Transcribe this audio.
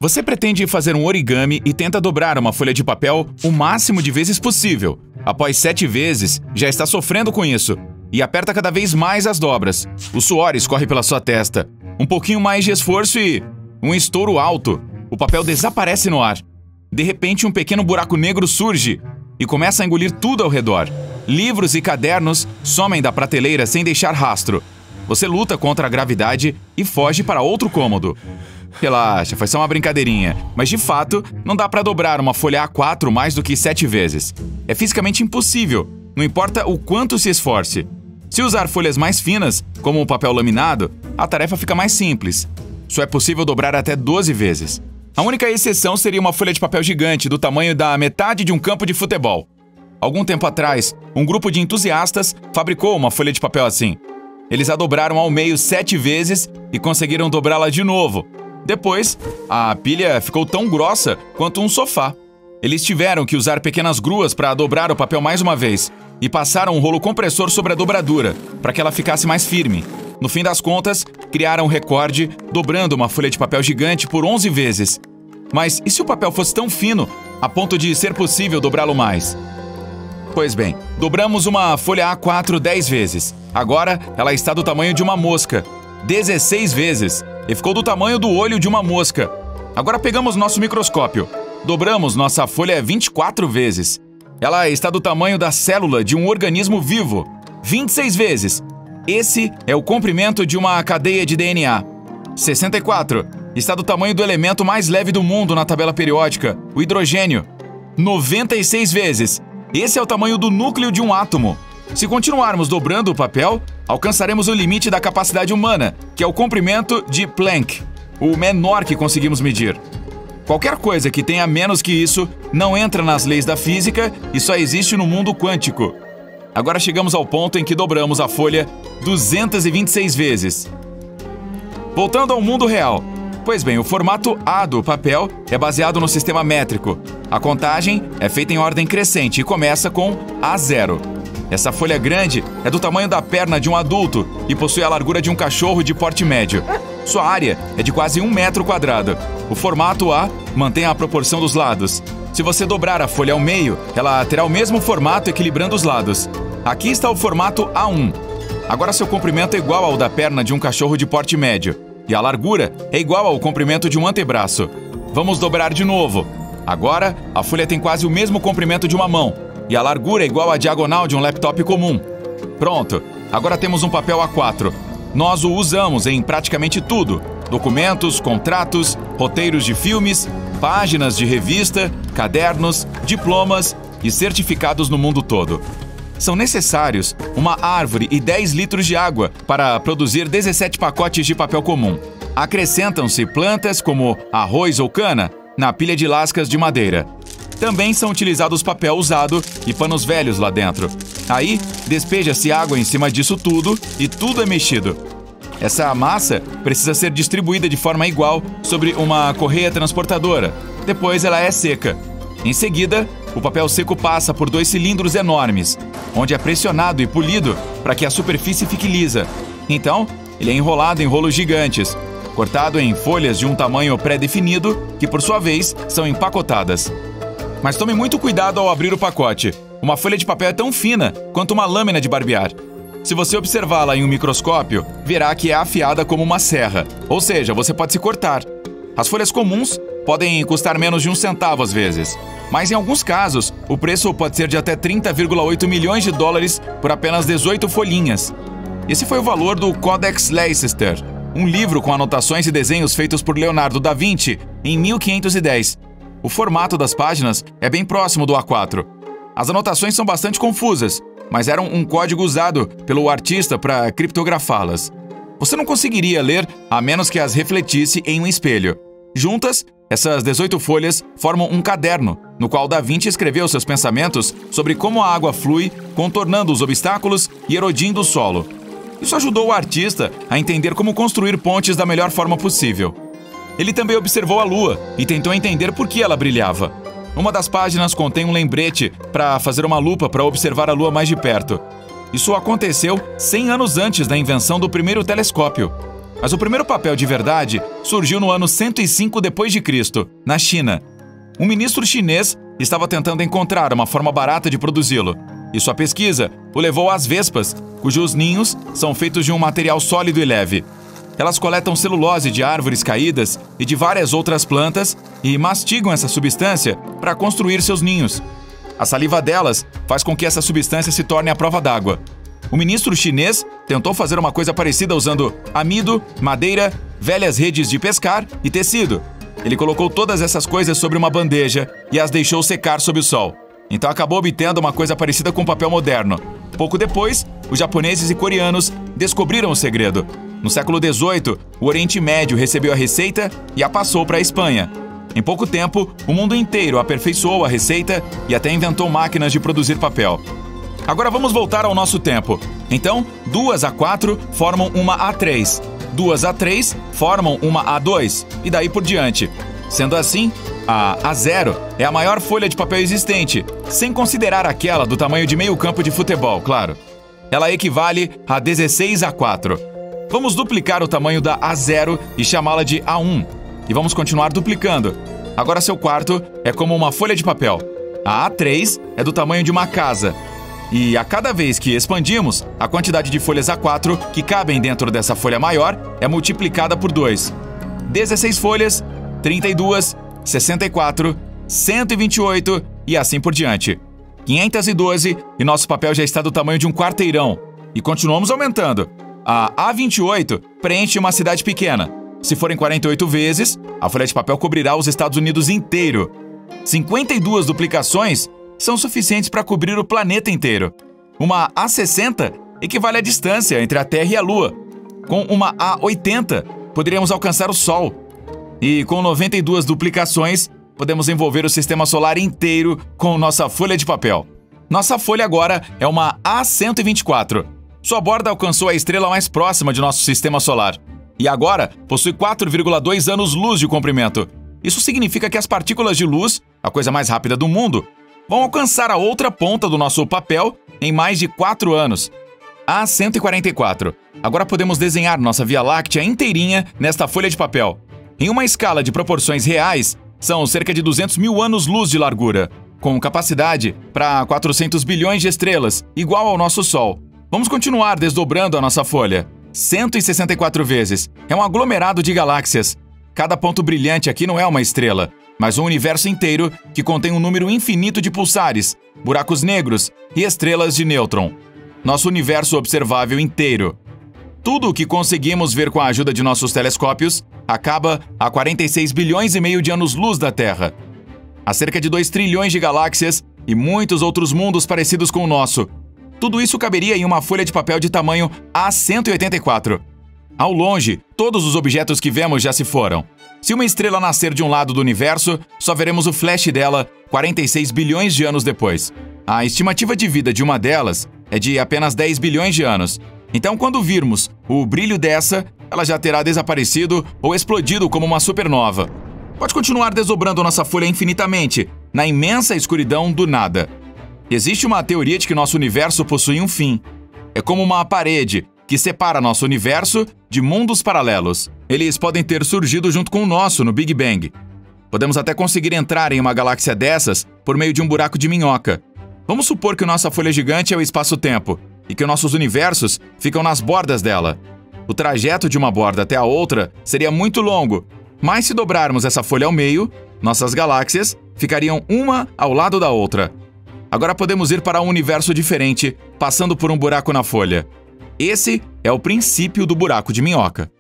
Você pretende fazer um origami e tenta dobrar uma folha de papel o máximo de vezes possível. Após 7 vezes, já está sofrendo com isso e aperta cada vez mais as dobras. O suor escorre pela sua testa. Um pouquinho mais de esforço e... um estouro alto. O papel desaparece no ar. De repente, um pequeno buraco negro surge e começa a engolir tudo ao redor. Livros e cadernos somem da prateleira sem deixar rastro. Você luta contra a gravidade e foge para outro cômodo. Relaxa, foi só uma brincadeirinha. Mas de fato, não dá para dobrar uma folha A4 mais do que 7 vezes. É fisicamente impossível, não importa o quanto se esforce. Se usar folhas mais finas, como o papel laminado, a tarefa fica mais simples. Só é possível dobrar até 12 vezes. A única exceção seria uma folha de papel gigante do tamanho da metade de um campo de futebol. Algum tempo atrás, um grupo de entusiastas fabricou uma folha de papel assim. Eles a dobraram ao meio 7 vezes e conseguiram dobrá-la de novo. Depois, a pilha ficou tão grossa quanto um sofá. Eles tiveram que usar pequenas gruas para dobrar o papel mais uma vez e passaram um rolo compressor sobre a dobradura para que ela ficasse mais firme. No fim das contas, criaram um recorde dobrando uma folha de papel gigante por 11 vezes. Mas e se o papel fosse tão fino a ponto de ser possível dobrá-lo mais? Pois bem, dobramos uma folha A4 10 vezes. Agora, ela está do tamanho de uma mosca. 16 vezes. E ficou do tamanho do olho de uma mosca. Agora pegamos nosso microscópio. Dobramos nossa folha 24 vezes. Ela está do tamanho da célula de um organismo vivo. 26 vezes. Esse é o comprimento de uma cadeia de DNA. 64. Está do tamanho do elemento mais leve do mundo na tabela periódica, o hidrogênio. 96 vezes. Esse é o tamanho do núcleo de um átomo. Se continuarmos dobrando o papel, alcançaremos o limite da capacidade humana, que é o comprimento de Planck, o menor que conseguimos medir. Qualquer coisa que tenha menos que isso não entra nas leis da física e só existe no mundo quântico. Agora chegamos ao ponto em que dobramos a folha 226 vezes. Voltando ao mundo real. Pois bem, o formato A do papel é baseado no sistema métrico. A contagem é feita em ordem crescente e começa com A0. Essa folha grande é do tamanho da perna de um adulto e possui a largura de um cachorro de porte médio. Sua área é de quase 1 metro quadrado. O formato A mantém a proporção dos lados. Se você dobrar a folha ao meio, ela terá o mesmo formato equilibrando os lados. Aqui está o formato A1. Agora seu comprimento é igual ao da perna de um cachorro de porte médio. E a largura é igual ao comprimento de um antebraço. Vamos dobrar de novo. Agora, a folha tem quase o mesmo comprimento de uma mão. E a largura é igual à diagonal de um laptop comum. Pronto, agora temos um papel A4. Nós o usamos em praticamente tudo. Documentos, contratos, roteiros de filmes, páginas de revista, cadernos, diplomas e certificados no mundo todo. São necessários uma árvore e 10 litros de água para produzir 17 pacotes de papel comum. Acrescentam-se plantas como arroz ou cana na pilha de lascas de madeira. Também são utilizados papel usado e panos velhos lá dentro. Aí, despeja-se água em cima disso tudo e tudo é mexido. Essa massa precisa ser distribuída de forma igual sobre uma correia transportadora. Depois ela é seca. Em seguida, o papel seco passa por 2 cilindros enormes, onde é pressionado e polido para que a superfície fique lisa. Então, ele é enrolado em rolos gigantes, cortado em folhas de um tamanho pré-definido, que por sua vez são empacotadas. Mas tome muito cuidado ao abrir o pacote. Uma folha de papel é tão fina quanto uma lâmina de barbear. Se você observá-la em um microscópio, verá que é afiada como uma serra, ou seja, você pode se cortar. As folhas comuns podem custar menos de 1 centavo às vezes, mas em alguns casos, o preço pode ser de até 30,8 milhões de dólares por apenas 18 folhinhas. Esse foi o valor do Codex Leicester, um livro com anotações e desenhos feitos por Leonardo da Vinci em 1510. O formato das páginas é bem próximo do A4. As anotações são bastante confusas, mas eram um código usado pelo artista para criptografá-las. Você não conseguiria ler a menos que as refletisse em um espelho. Juntas, essas 18 folhas formam um caderno, no qual Da Vinci escreveu seus pensamentos sobre como a água flui, contornando os obstáculos e erodindo o solo. Isso ajudou o artista a entender como construir pontes da melhor forma possível. Ele também observou a Lua e tentou entender por que ela brilhava. Uma das páginas contém um lembrete para fazer uma lupa para observar a Lua mais de perto. Isso aconteceu 100 anos antes da invenção do primeiro telescópio. Mas o primeiro papel de verdade surgiu no ano 105 d.C., na China. Um ministro chinês estava tentando encontrar uma forma barata de produzi-lo, e sua pesquisa o levou às vespas, cujos ninhos são feitos de um material sólido e leve. Elas coletam celulose de árvores caídas e de várias outras plantas e mastigam essa substância para construir seus ninhos. A saliva delas faz com que essa substância se torne à prova d'água. O ministro chinês tentou fazer uma coisa parecida usando amido, madeira, velhas redes de pescar e tecido. Ele colocou todas essas coisas sobre uma bandeja e as deixou secar sob o sol. Então acabou obtendo uma coisa parecida com papel moderno. Pouco depois, os japoneses e coreanos descobriram o segredo. No século XVIII, o Oriente Médio recebeu a receita e a passou para a Espanha. Em pouco tempo, o mundo inteiro aperfeiçoou a receita e até inventou máquinas de produzir papel. Agora vamos voltar ao nosso tempo. Então, 2 A4 formam uma A3, 2 A3 formam uma A2 e daí por diante. Sendo assim, a A0 é a maior folha de papel existente, sem considerar aquela do tamanho de meio campo de futebol, claro. Ela equivale a 16 A4. Vamos duplicar o tamanho da A0 e chamá-la de A1. E vamos continuar duplicando. Agora seu quarto é como uma folha de papel. A A3 é do tamanho de uma casa. E a cada vez que expandimos, a quantidade de folhas A4 que cabem dentro dessa folha maior é multiplicada por 2. 16 folhas, 32, 64, 128 e assim por diante. 512 e nosso papel já está do tamanho de um quarteirão. E continuamos aumentando. A A28 preenche uma cidade pequena. Se forem 48 vezes, a folha de papel cobrirá os Estados Unidos inteiro. 52 duplicações são suficientes para cobrir o planeta inteiro. Uma A60 equivale à distância entre a Terra e a Lua. Com uma A80, poderíamos alcançar o Sol. E com 92 duplicações, podemos envolver o sistema solar inteiro com nossa folha de papel. Nossa folha agora é uma A124. Sua borda alcançou a estrela mais próxima de nosso sistema solar. E agora possui 4,2 anos-luz de comprimento. Isso significa que as partículas de luz, a coisa mais rápida do mundo, vão alcançar a outra ponta do nosso papel em mais de 4 anos. A144. Agora podemos desenhar nossa Via Láctea inteirinha nesta folha de papel. Em uma escala de proporções reais, são cerca de 200 mil anos-luz de largura, com capacidade para 400 bilhões de estrelas, igual ao nosso Sol. Vamos continuar desdobrando a nossa folha. 164 vezes. É um aglomerado de galáxias. Cada ponto brilhante aqui não é uma estrela, mas um universo inteiro que contém um número infinito de pulsares, buracos negros e estrelas de nêutron. Nosso universo observável inteiro. Tudo o que conseguimos ver com a ajuda de nossos telescópios acaba a 46 bilhões e meio de anos-luz da Terra. Há cerca de 2 trilhões de galáxias e muitos outros mundos parecidos com o nosso. Tudo isso caberia em uma folha de papel de tamanho A184. Ao longe, todos os objetos que vemos já se foram. Se uma estrela nascer de um lado do universo, só veremos o flash dela 46 bilhões de anos depois. A estimativa de vida de uma delas é de apenas 10 bilhões de anos. Então, quando virmos o brilho dessa, ela já terá desaparecido ou explodido como uma supernova. Pode continuar desdobrando nossa folha infinitamente, na imensa escuridão do nada. Existe uma teoria de que nosso universo possui um fim. É como uma parede que separa nosso universo de mundos paralelos. Eles podem ter surgido junto com o nosso no Big Bang. Podemos até conseguir entrar em uma galáxia dessas por meio de um buraco de minhoca. Vamos supor que nossa folha gigante é o espaço-tempo e que nossos universos ficam nas bordas dela. O trajeto de uma borda até a outra seria muito longo, mas se dobrarmos essa folha ao meio, nossas galáxias ficariam uma ao lado da outra. Agora podemos ir para um universo diferente, passando por um buraco na folha. Esse é o princípio do buraco de minhoca.